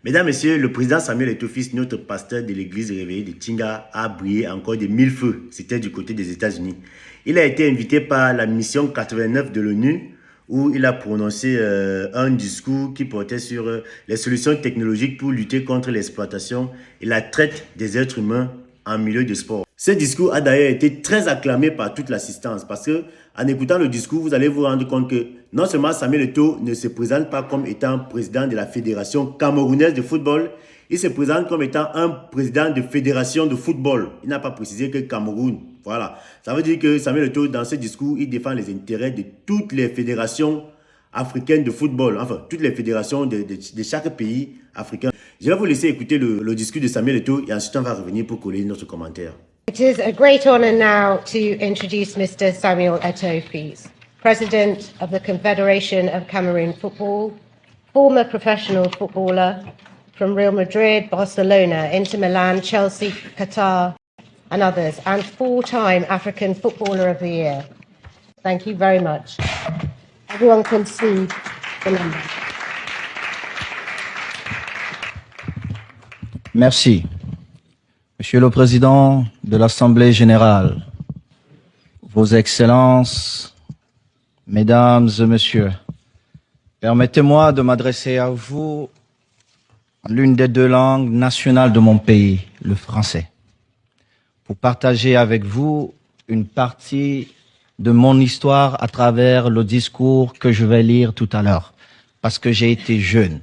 Mesdames, Messieurs, le président Samuel Eto'o, notre pasteur de l'église réveillée de Tinga, a brillé encore de 1000 feux. C'était du côté des États-Unis. Il a été invité par la mission 89 de l'ONU où il a prononcé un discours qui portait sur les solutions technologiques pour lutter contre l'exploitation et la traite des êtres humains en milieu de sport. Ce discours a d'ailleurs été très acclamé par toute l'assistance parce que en écoutant le discours, vous allez vous rendre compte que non seulement Samuel Eto'o ne se présente pas comme étant président de la Fédération camerounaise de football, il se présente comme étant un président de fédération de football. Il n'a pas précisé que Cameroun. Voilà. Ça veut dire que Samuel Eto'o, dans ce discours, il défend les intérêts de toutes les fédérations africaines de football. Enfin, toutes les fédérations de chaque pays africain. Je vais vous laisser écouter le discours de Samuel Eto'o et ensuite on va revenir pour coller notre commentaire. It is a great honour now to introduce Mr. Samuel Eto'o, please, President of the Confederation of Cameroon Football, former professional footballer from Real Madrid, Barcelona, Inter Milan, Chelsea, Qatar, and others, and four-time African Footballer of the Year. Thank you very much. Everyone can see the number. Merci. Monsieur le Président de l'Assemblée générale, Vos Excellences, Mesdames et Messieurs, permettez-moi de m'adresser à vous en l'une des deux langues nationales de mon pays, le français, pour partager avec vous une partie de mon histoire à travers le discours que je vais lire tout à l'heure, parce que j'ai été jeune,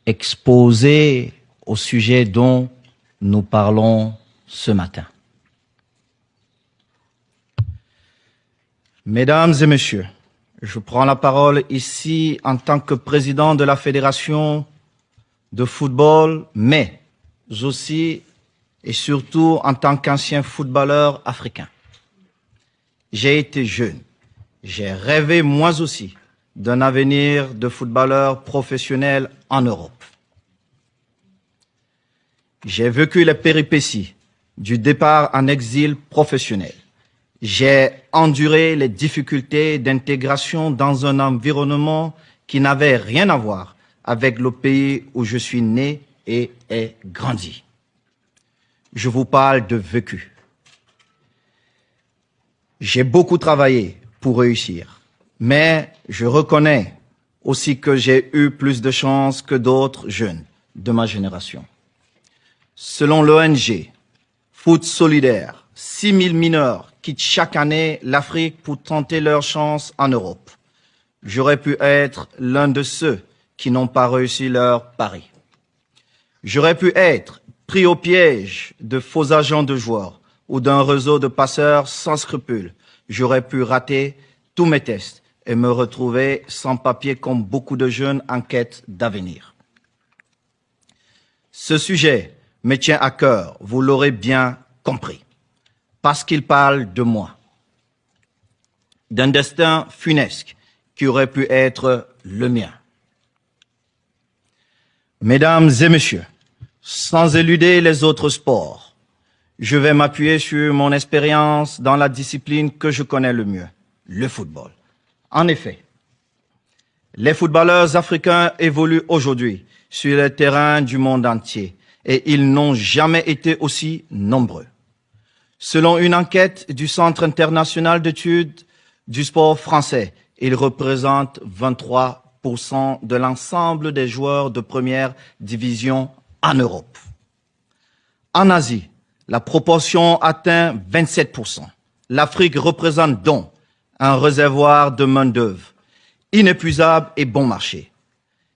exposé au sujet dont nous parlons ce matin. Mesdames et Messieurs, je prends la parole ici en tant que président de la Fédération de football, mais aussi et surtout en tant qu'ancien footballeur africain. J'ai été jeune, j'ai rêvé moi aussi d'un avenir de footballeur professionnel en Europe. J'ai vécu les péripéties du départ en exil professionnel. J'ai enduré les difficultés d'intégration dans un environnement qui n'avait rien à voir avec le pays où je suis né et ai grandi. Je vous parle de vécu. J'ai beaucoup travaillé pour réussir, mais je reconnais aussi que j'ai eu plus de chance que d'autres jeunes de ma génération. Selon l'ONG Foot Solidaire, 6 000 mineurs quittent chaque année l'Afrique pour tenter leur chance en Europe. J'aurais pu être l'un de ceux qui n'ont pas réussi leur pari. J'aurais pu être pris au piège de faux agents de joueurs ou d'un réseau de passeurs sans scrupules. J'aurais pu rater tous mes tests et me retrouver sans papier comme beaucoup de jeunes en quête d'avenir. Ce sujet me tient à cœur, vous l'aurez bien compris, parce qu'il parle de moi, d'un destin funeste qui aurait pu être le mien. Mesdames et Messieurs, sans éluder les autres sports, je vais m'appuyer sur mon expérience dans la discipline que je connais le mieux, le football. En effet, les footballeurs africains évoluent aujourd'hui sur les terrains du monde entier et ils n'ont jamais été aussi nombreux. Selon une enquête du Centre international d'études du sport français, ils représentent 23% de l'ensemble des joueurs de première division en Europe. En Asie, la proportion atteint 27%. L'Afrique représente donc un réservoir de main-d'œuvre inépuisable et bon marché.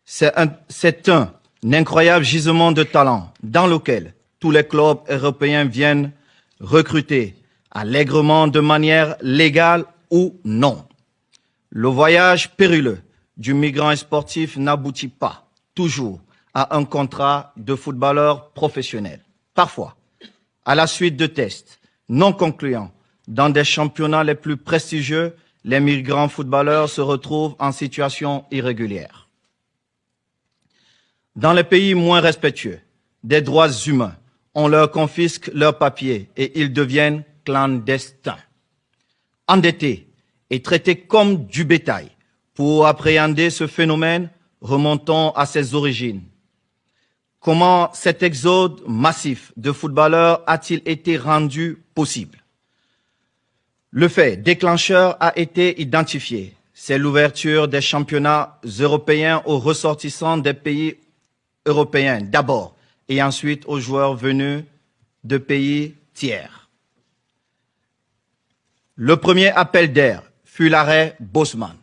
C'est un incroyable gisement de talent dans lequel tous les clubs européens viennent recruter allègrement de manière légale ou non. Le voyage périlleux du migrant sportif n'aboutit pas toujours à un contrat de footballeur professionnel. Parfois, à la suite de tests non concluants dans des championnats les plus prestigieux, les migrants footballeurs se retrouvent en situation irrégulière. Dans les pays moins respectueux des droits humains, on leur confisque leurs papiers et ils deviennent clandestins. Endettés et traités comme du bétail. Pour appréhender ce phénomène, remontons à ses origines. Comment cet exode massif de footballeurs a-t-il été rendu possible? Le fait déclencheur a été identifié. C'est l'ouverture des championnats européens aux ressortissants des pays européens d'abord et ensuite aux joueurs venus de pays tiers. Le premier appel d'air fut l'arrêt Bosman.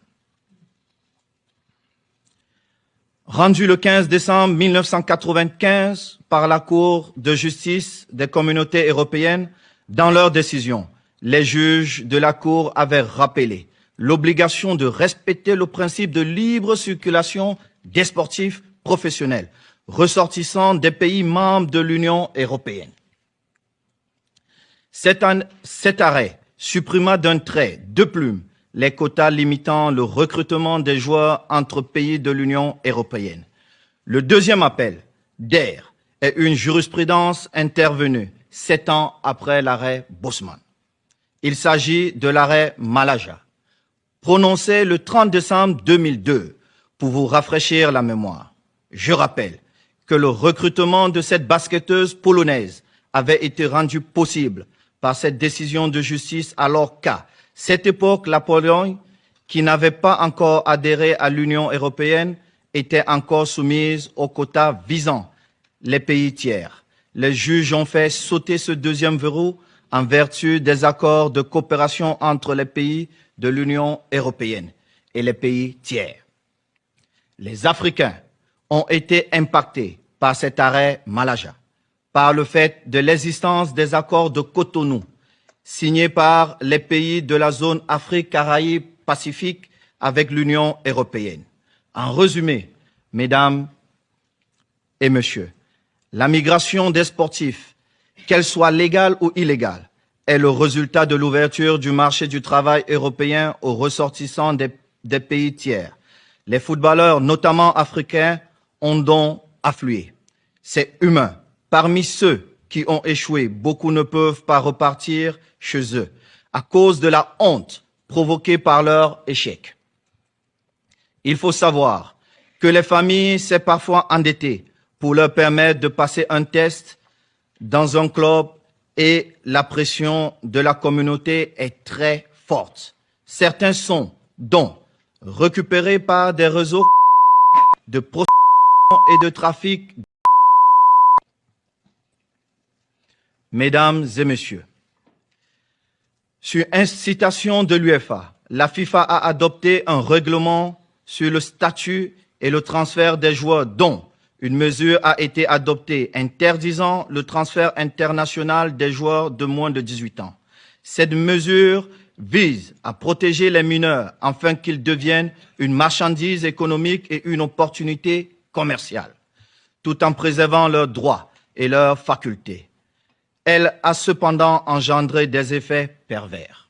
Rendu le 15 décembre 1995 par la Cour de justice des communautés européennes, dans leur décision, les juges de la Cour avaient rappelé l'obligation de respecter le principe de libre circulation des sportifs professionnels ressortissants des pays membres de l'Union européenne. Cet arrêt supprima d'un trait de plume les quotas limitant le recrutement des joueurs entre pays de l'Union européenne. Le deuxième appel d'air est une jurisprudence intervenue 7 ans après l'arrêt Bosman. Il s'agit de l'arrêt Malaja, prononcé le 30 décembre 2002, pour vous rafraîchir la mémoire. Je rappelle que le recrutement de cette basketteuse polonaise avait été rendu possible par cette décision de justice alors qu'à cette époque, la Pologne, qui n'avait pas encore adhéré à l'Union européenne, était encore soumise aux quotas visant les pays tiers. Les juges ont fait sauter ce deuxième verrou en vertu des accords de coopération entre les pays de l'Union européenne et les pays tiers. Les Africains ont été impactés par cet arrêt Malaja, par le fait de l'existence des accords de Cotonou, signés par les pays de la zone Afrique-Caraïbes-Pacifique avec l'Union européenne. En résumé, mesdames et messieurs, la migration des sportifs, qu'elle soit légale ou illégale, est le résultat de l'ouverture du marché du travail européen aux ressortissants des pays tiers. Les footballeurs, notamment africains, ont donc afflué. C'est humain. Parmi ceux qui ont échoué, beaucoup ne peuvent pas repartir chez eux à cause de la honte provoquée par leur échec. Il faut savoir que les familles s'est parfois endettées pour leur permettre de passer un test dans un club et la pression de la communauté est très forte. Certains sont donc récupérés par des réseaux de prostitution et de trafic. Mesdames et messieurs, sur incitation de l'UEFA, la FIFA a adopté un règlement sur le statut et le transfert des joueurs dont une mesure a été adoptée interdisant le transfert international des joueurs de moins de 18 ans. Cette mesure vise à protéger les mineurs afin qu'ils deviennent une marchandise économique et une opportunité commerciale, tout en préservant leurs droits et leurs facultés. Elle a cependant engendré des effets pervers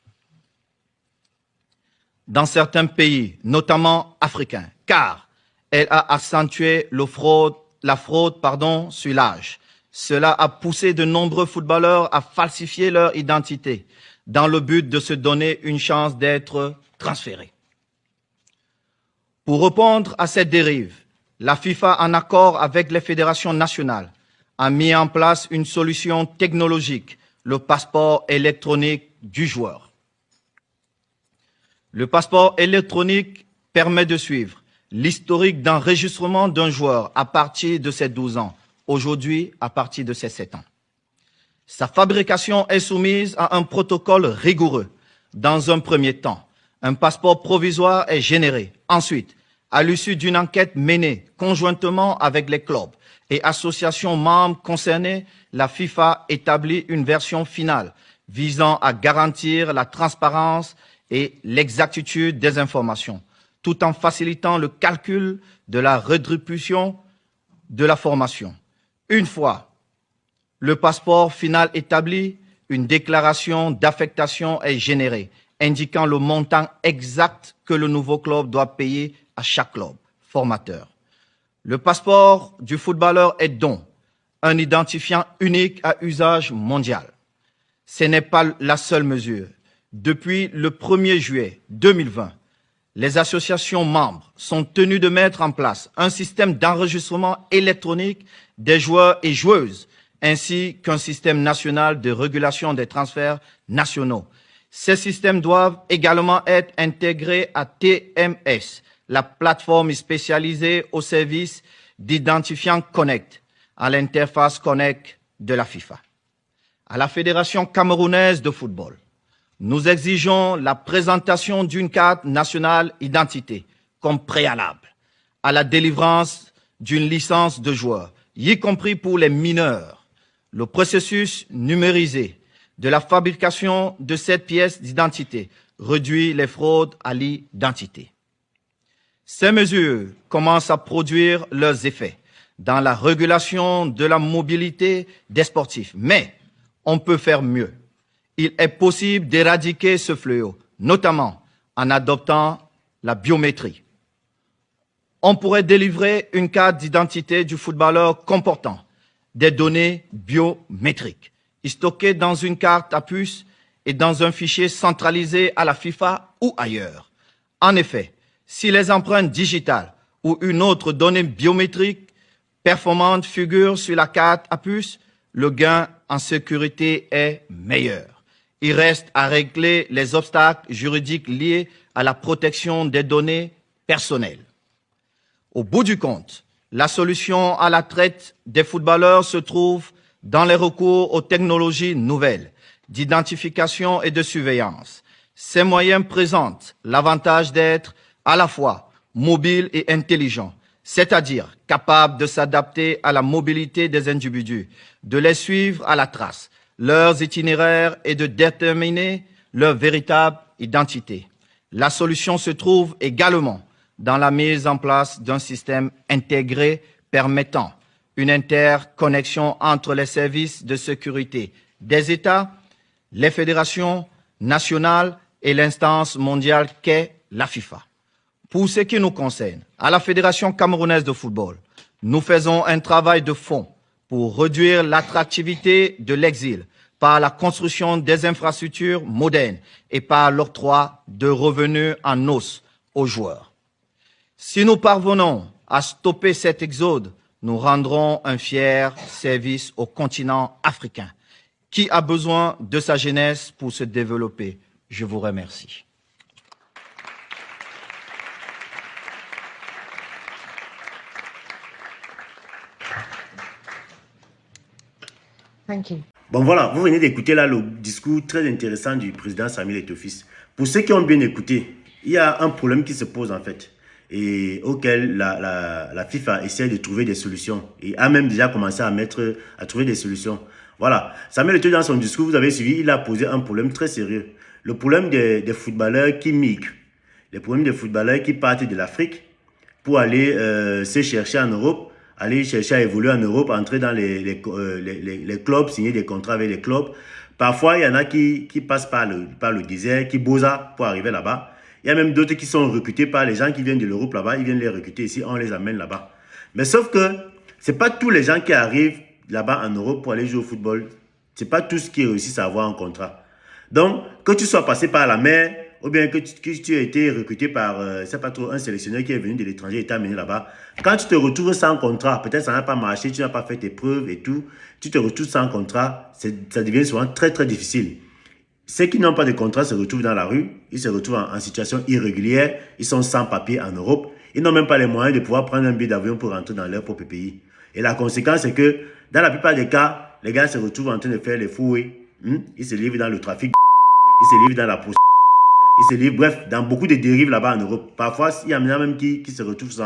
dans certains pays, notamment africains, car elle a accentué la fraude sur l'âge. Cela a poussé de nombreux footballeurs à falsifier leur identité dans le but de se donner une chance d'être transférés. Pour répondre à cette dérive, la FIFA, en accord avec les fédérations nationales, a mis en place une solution technologique, le passeport électronique du joueur. Le passeport électronique permet de suivre l'historique d'enregistrement d'un joueur à partir de ses 12 ans, aujourd'hui à partir de ses 7 ans. Sa fabrication est soumise à un protocole rigoureux. Dans un premier temps, un passeport provisoire est généré. Ensuite, à l'issue d'une enquête menée conjointement avec les clubs et associations membres concernées, la FIFA établit une version finale visant à garantir la transparence et l'exactitude des informations, tout en facilitant le calcul de la rétribution de la formation. Une fois le passeport final établi, une déclaration d'affectation est générée, indiquant le montant exact que le nouveau club doit payer à chaque club formateur. Le passeport du footballeur est donc un identifiant unique à usage mondial. Ce n'est pas la seule mesure. Depuis le 1er juillet 2020, les associations membres sont tenues de mettre en place un système d'enregistrement électronique des joueurs et joueuses, ainsi qu'un système national de régulation des transferts nationaux. Ces systèmes doivent également être intégrés à TMS, la plateforme spécialisée au service d'identifiant Connect, à l'interface Connect de la FIFA. À la Fédération camerounaise de football, nous exigeons la présentation d'une carte nationale identité comme préalable à la délivrance d'une licence de joueur, y compris pour les mineurs. Le processus numérisé de la fabrication de cette pièce d'identité réduit les fraudes à l'identité. Ces mesures commencent à produire leurs effets dans la régulation de la mobilité des sportifs, mais on peut faire mieux. Il est possible d'éradiquer ce fléau, notamment en adoptant la biométrie. On pourrait délivrer une carte d'identité du footballeur comportant des données biométriques, stockées dans une carte à puce et dans un fichier centralisé à la FIFA ou ailleurs. En effet, si les empreintes digitales ou une autre donnée biométrique performante figure sur la carte à puce, le gain en sécurité est meilleur. Il reste à régler les obstacles juridiques liés à la protection des données personnelles. Au bout du compte, la solution à la traite des footballeurs se trouve dans les recours aux technologies nouvelles d'identification et de surveillance. Ces moyens présentent l'avantage d'être à la fois mobiles et intelligents, c'est-à-dire capables de s'adapter à la mobilité des individus, de les suivre à la trace, leurs itinéraires et de déterminer leur véritable identité. La solution se trouve également dans la mise en place d'un système intégré permettant une interconnexion entre les services de sécurité des États, les fédérations nationales et l'instance mondiale qu'est la FIFA. Pour ce qui nous concerne, à la Fédération camerounaise de football, nous faisons un travail de fond pour réduire l'attractivité de l'exil par la construction des infrastructures modernes et par l'octroi de revenus en os aux joueurs. Si nous parvenons à stopper cet exode, nous rendrons un fier service au continent africain qui a besoin de sa jeunesse pour se développer. Je vous remercie. Thank you. Bon voilà, vous venez d'écouter là le discours très intéressant du président Samuel Eto'o-Fils. Pour ceux qui ont bien écouté, il y a un problème qui se pose en fait et auquel la FIFA essaie de trouver des solutions et a même déjà commencé à trouver des solutions. Voilà, Samuel Eto'o dans son discours, vous avez suivi, il a posé un problème très sérieux. Le problème des footballeurs qui migrent, les problèmes des footballeurs qui partent de l'Afrique pour aller se chercher en Europe, aller chercher à évoluer en Europe, entrer dans les clubs, signer des contrats avec les clubs. Parfois, il y en a qui passent par le désert, qui bossent pour arriver là-bas. Il y a même d'autres qui sont recrutés par les gens qui viennent de l'Europe là-bas. Ils viennent les recruter ici, on les amène là-bas. Mais sauf que ce n'est pas tous les gens qui arrivent là-bas en Europe pour aller jouer au football. Ce n'est pas tous qui réussissent à avoir un contrat. Donc, que tu sois passé par la mer, ou bien que tu aies été recruté par, c'est pas trop, un sélectionneur qui est venu de l'étranger et t'a amené là-bas. Quand tu te retrouves sans contrat, peut-être ça n'a pas marché, tu n'as pas fait tes preuves et tout, tu te retrouves sans contrat, ça devient souvent très très difficile. Ceux qui n'ont pas de contrat se retrouvent dans la rue, ils se retrouvent en situation irrégulière, ils sont sans papier en Europe, ils n'ont même pas les moyens de pouvoir prendre un billet d'avion pour rentrer dans leur propre pays. Et la conséquence, c'est que dans la plupart des cas, les gars se retrouvent en train de faire les fouets, ils se livrent dans le trafic, ils se livrent dans la prostitution. Ils se livrent, bref, dans beaucoup de dérives là-bas en Europe. Parfois, il y en a même qui se retrouvent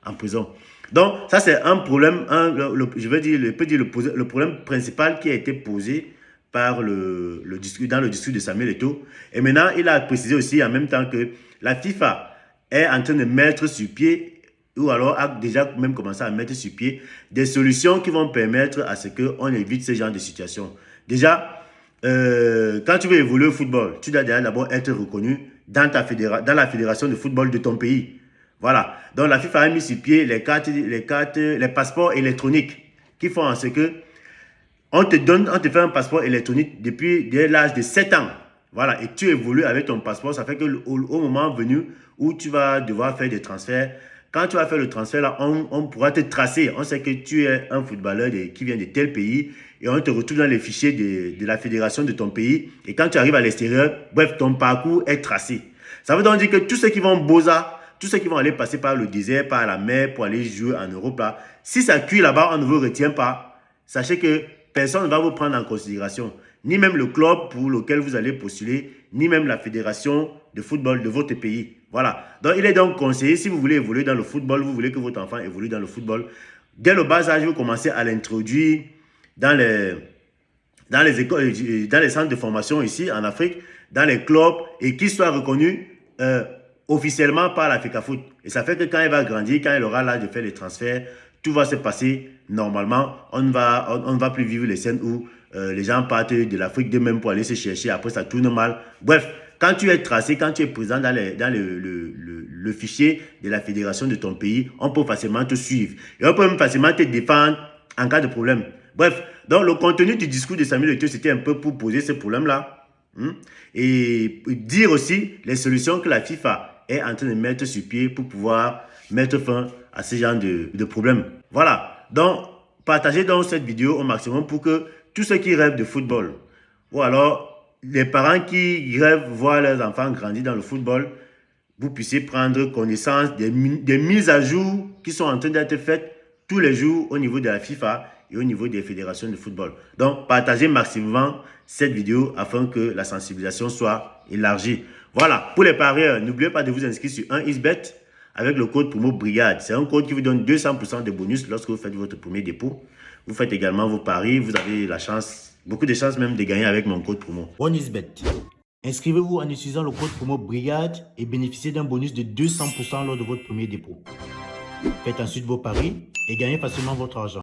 en prison. Donc, ça c'est un problème, je veux dire, le problème principal qui a été posé par dans le discours de Samuel Eto'o. Et maintenant, il a précisé aussi en même temps que la FIFA est en train de mettre sur pied, ou alors a déjà même commencé à mettre sur pied, des solutions qui vont permettre à ce qu'on évite ce genre de situation. Déjà, quand tu veux évoluer au football, tu dois d'abord être reconnu dans la fédération de football de ton pays. Voilà. Donc la FIFA a mis sur pied les passeports électroniques qui font en ce que on te fait un passeport électronique dès l'âge de 7 ans. Voilà, et tu évolues avec ton passeport. Ça fait qu'au moment venu où tu vas devoir faire des transferts, quand tu vas faire le transfert, là, on pourra te tracer. On sait que tu es un footballeur qui vient de tel pays et on te retrouve dans les fichiers de la fédération de ton pays. Et quand tu arrives à l'extérieur, bref, ton parcours est tracé. Ça veut donc dire que tous ceux qui vont au Beaux-Arts, tous ceux qui vont aller passer par le désert, par la mer pour aller jouer en Europe, là, si ça cuit là-bas, on ne vous retient pas. Sachez que personne ne va vous prendre en considération. Ni même le club pour lequel vous allez postuler, ni même la fédération de football de votre pays. Voilà. Donc, il est donc conseillé, si vous voulez évoluer dans le football, vous voulez que votre enfant évolue dans le football, dès le bas âge, vous commencez à l'introduire dans les écoles, dans les centres de formation ici en Afrique, dans les clubs, et qu'il soit reconnu officiellement par la FECAFOOT. Et ça fait que quand il va grandir, quand il aura l'âge de faire les transferts, tout va se passer normalement. On ne va plus vivre les scènes où les gens partent de l'Afrique d'eux-mêmes pour aller se chercher. Après, ça tourne mal. Bref, quand tu es tracé, quand tu es présent dans le fichier de la fédération de ton pays, on peut facilement te suivre. Et on peut même facilement te défendre en cas de problème. Bref, donc le contenu du discours de Samuel Eto'o, c'était un peu pour poser ce problème-là. Et dire aussi les solutions que la FIFA est en train de mettre sur pied pour pouvoir mettre fin à ce genre de problèmes. Voilà, donc partagez donc cette vidéo au maximum pour que tous ceux qui rêvent de football, ou alors les parents qui rêvent voir leurs enfants grandir dans le football, vous puissiez prendre connaissance des mises à jour qui sont en train d'être faites tous les jours au niveau de la FIFA et au niveau des fédérations de football. Donc, partagez maximum cette vidéo afin que la sensibilisation soit élargie. Voilà, pour les parieurs, n'oubliez pas de vous inscrire sur 1xBet avec le code promo BRIGADE. C'est un code qui vous donne 200% de bonus lorsque vous faites votre premier dépôt. Vous faites également vos paris, vous avez la chance, beaucoup de chances même de gagner avec mon code promo. 1xBet. Inscrivez-vous en utilisant le code promo BRIGADE et bénéficiez d'un bonus de 200% lors de votre premier dépôt. Faites ensuite vos paris et gagnez facilement votre argent.